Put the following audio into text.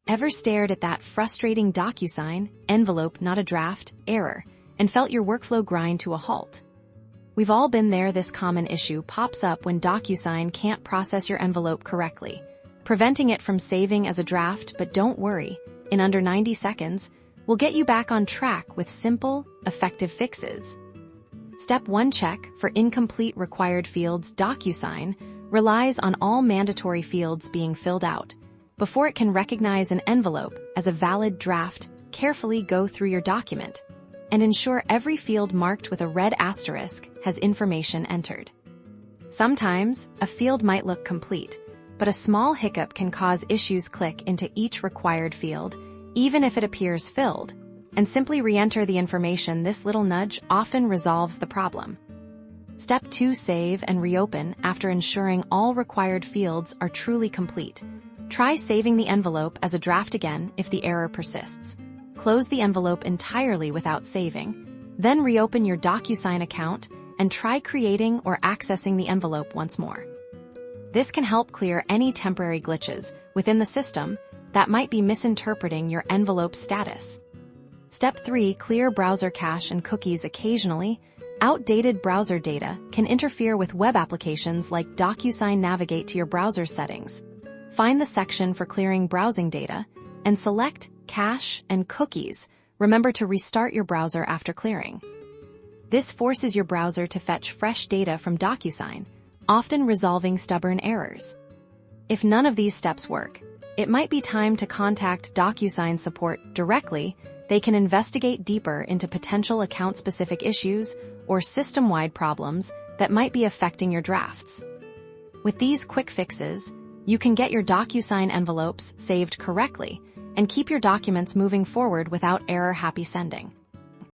Ever stared at that frustrating DocuSign, envelope not a draft, error, and felt your workflow grind to a halt? We've all been there. This common issue pops up when DocuSign can't process your envelope correctly, preventing it from saving as a draft. But don't worry, in under 90 seconds, we'll get you back on track with simple, effective fixes. Step 1. Check for incomplete required fields. DocuSign relies on all mandatory fields being filled out. Before it can recognize an envelope as a valid draft, carefully go through your document and ensure every field marked with a red asterisk has information entered. Sometimes, a field might look complete, but a small hiccup can cause issues. Click into each required field, even if it appears filled, and simply re-enter the information. This little nudge often resolves the problem. Step 2. Save and reopen after ensuring all required fields are truly complete. Try saving the envelope as a draft again if the error persists. Close the envelope entirely without saving, then reopen your DocuSign account and try creating or accessing the envelope once more. This can help clear any temporary glitches within the system that might be misinterpreting your envelope status. Step 3. Clear browser cache and cookies. Occasionally, outdated browser data can interfere with web applications like DocuSign. Navigate to your browser settings. Find the section for clearing browsing data and select Cache and Cookies. Remember to restart your browser after clearing. This forces your browser to fetch fresh data from DocuSign, often resolving stubborn errors. If none of these steps work, it might be time to contact DocuSign support directly. They can investigate deeper into potential account-specific issues or system-wide problems that might be affecting your drafts. With these quick fixes, you can get your DocuSign envelopes saved correctly and keep your documents moving forward without error. Happy sending!